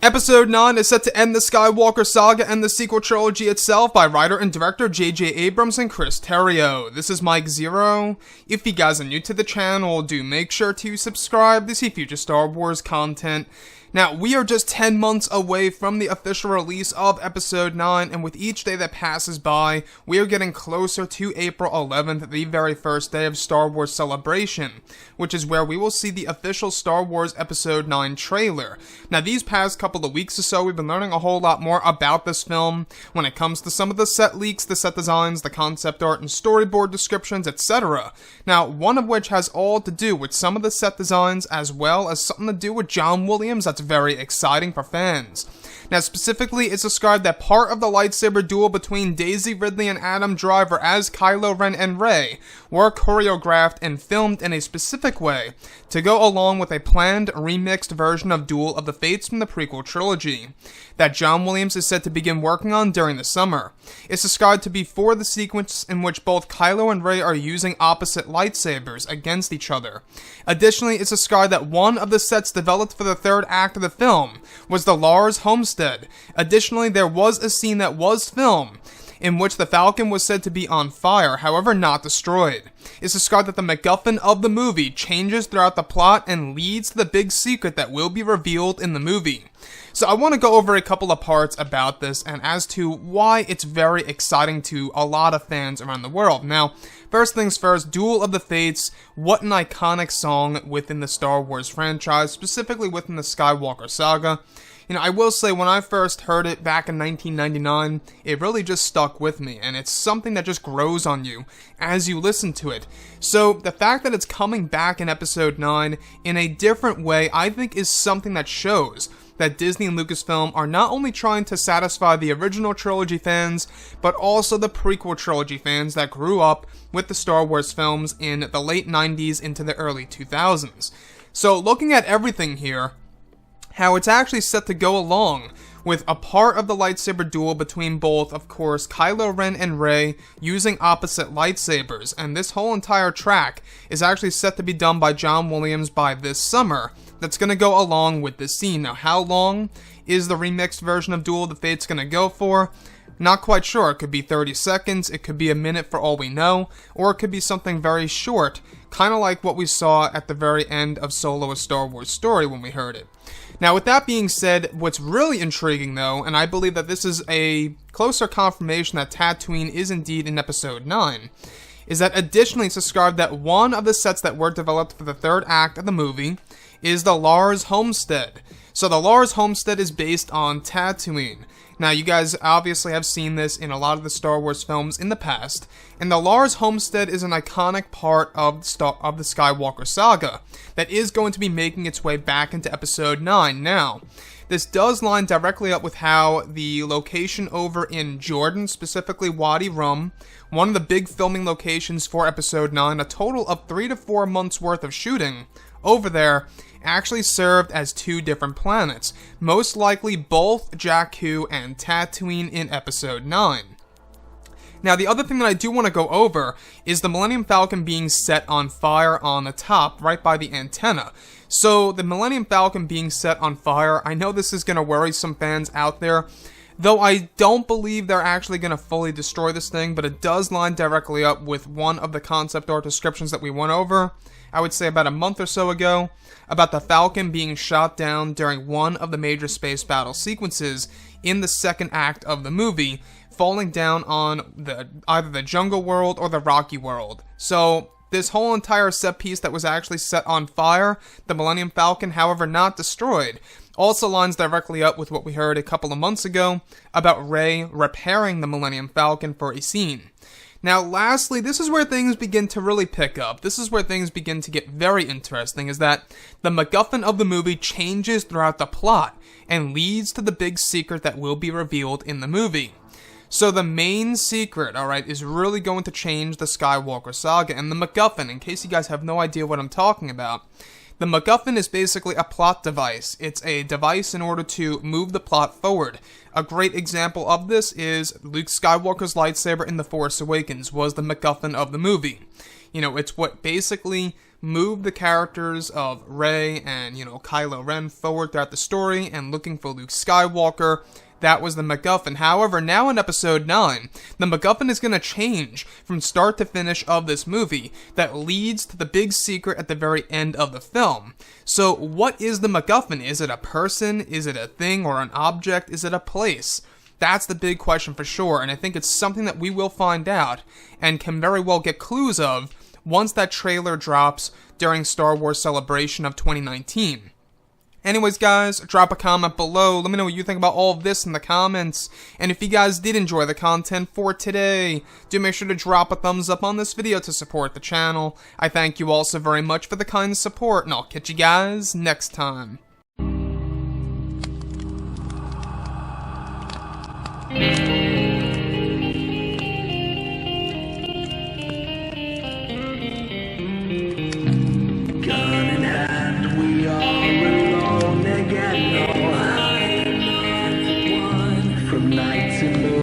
Episode 9 is set to end the Skywalker saga and the sequel trilogy itself by writer and director J.J. Abrams and Chris Terrio. This is Mike Zero. If you guys are new to the channel, do make sure to subscribe to see future Star Wars content. Now, we are just 10 months away from the official release of Episode 9, and with each day that passes by, we are getting closer to April 11th, the very first day of Star Wars Celebration, which is where we will see the official Star Wars Episode 9 trailer. Now, these past couple of weeks or so, we've been learning a whole lot more about this film when it comes to some of the set leaks, the set designs, the concept art, and storyboard descriptions, etc. Now, one of which has all to do with some of the set designs, as well as something to do with John Williams that's very exciting for fans. Now, specifically, it's described that part of the lightsaber duel between Daisy Ridley and Adam Driver as Kylo Ren and Rey were choreographed and filmed in a specific way to go along with a planned remixed version of Duel of the Fates from the prequel trilogy that John Williams is said to begin working on during the summer. It's described to be for the sequence in which both Kylo and Rey are using opposite lightsabers against each other. Additionally, it's described that one of the sets developed for the third act of the film was the Lars homestead. Additionally, there was a scene that was filmed in which the Falcon was said to be on fire, however not destroyed. It's described that the MacGuffin of the movie changes throughout the plot and leads to the big secret that will be revealed in the movie. So I want to go over a couple of parts about this and as to why it's very exciting to a lot of fans around the world. Now, first things first, Duel of the Fates, what an iconic song within the Star Wars franchise, specifically within the Skywalker saga. You know, I will say when I first heard it back in 1999, it really just stuck with me, and it's something that just grows on you as you listen to it. So, the fact that it's coming back in Episode 9 in a different way, I think is something that shows that Disney and Lucasfilm are not only trying to satisfy the original trilogy fans, but also the prequel trilogy fans that grew up with the Star Wars films in the late 90s into the early 2000s. So, looking at everything here, how it's actually set to go along with a part of the lightsaber duel between both, of course, Kylo Ren and Rey using opposite lightsabers, and this whole entire track is actually set to be done by John Williams by this summer. That's going to go along with this scene. Now, how long is the remixed version of Duel of the Fates going to go for? Not quite sure. It could be 30 seconds, it could be a minute for all we know, or it could be something very short, kind of like what we saw at the very end of Solo: A Star Wars Story when we heard it. Now, with that being said, what's really intriguing though, and I believe that this is a closer confirmation that Tatooine is indeed in Episode 9, is that additionally it's described that one of the sets that were developed for the third act of the movie is the Lars homestead. So the Lars homestead is based on Tatooine. Now, you guys obviously have seen this in a lot of the Star Wars films in the past, and the Lars homestead is an iconic part of the Skywalker saga that is going to be making its way back into Episode 9. Now, this does line directly up with how the location over in Jordan, specifically Wadi Rum, one of the big filming locations for Episode 9, a total of 3 to 4 months worth of shooting over there, actually served as two different planets, most likely both Jakku and Tatooine in Episode 9. Now, the other thing that I do want to go over is the Millennium Falcon being set on fire on the top, right by the antenna. So, the Millennium Falcon being set on fire, I know this is going to worry some fans out there, though I don't believe they're actually going to fully destroy this thing, but it does line directly up with one of the concept art descriptions that we went over, I would say about a month or so ago, about the Falcon being shot down during one of the major space battle sequences in the second act of the movie, falling down on either the jungle world or the rocky world. So, this whole entire set piece that was actually set on fire, the Millennium Falcon, however not destroyed, also lines directly up with what we heard a couple of months ago about Rey repairing the Millennium Falcon for a scene. Now, lastly, this is where things begin to really pick up. This is where things begin to get very interesting, is that the MacGuffin of the movie changes throughout the plot and leads to the big secret that will be revealed in the movie. So the main secret, alright, is really going to change the Skywalker saga, and the MacGuffin, in case you guys have no idea what I'm talking about, the MacGuffin is basically a plot device. It's a device in order to move the plot forward. A great example of this is Luke Skywalker's lightsaber in The Force Awakens was the MacGuffin of the movie. You know, it's what basically move the characters of Rey and, Kylo Ren forward throughout the story and looking for Luke Skywalker. That was the MacGuffin. However, now in episode 9, the MacGuffin is going to change from start to finish of this movie that leads to the big secret at the very end of the film. So what is the MacGuffin? Is it a person? Is it a thing or an object? Is it a place? That's the big question for sure, and I think it's something that we will find out and can very well get clues of once that trailer drops during Star Wars Celebration of 2019. Anyways, guys, drop a comment below. Let me know what you think about all of this in the comments. And if you guys did enjoy the content for today, do make sure to drop a thumbs up on this video to support the channel. I thank you all so very much for the kind support, and I'll catch you guys next time. Gun in hand, we are alone again. No, I'm not the one from night to moon.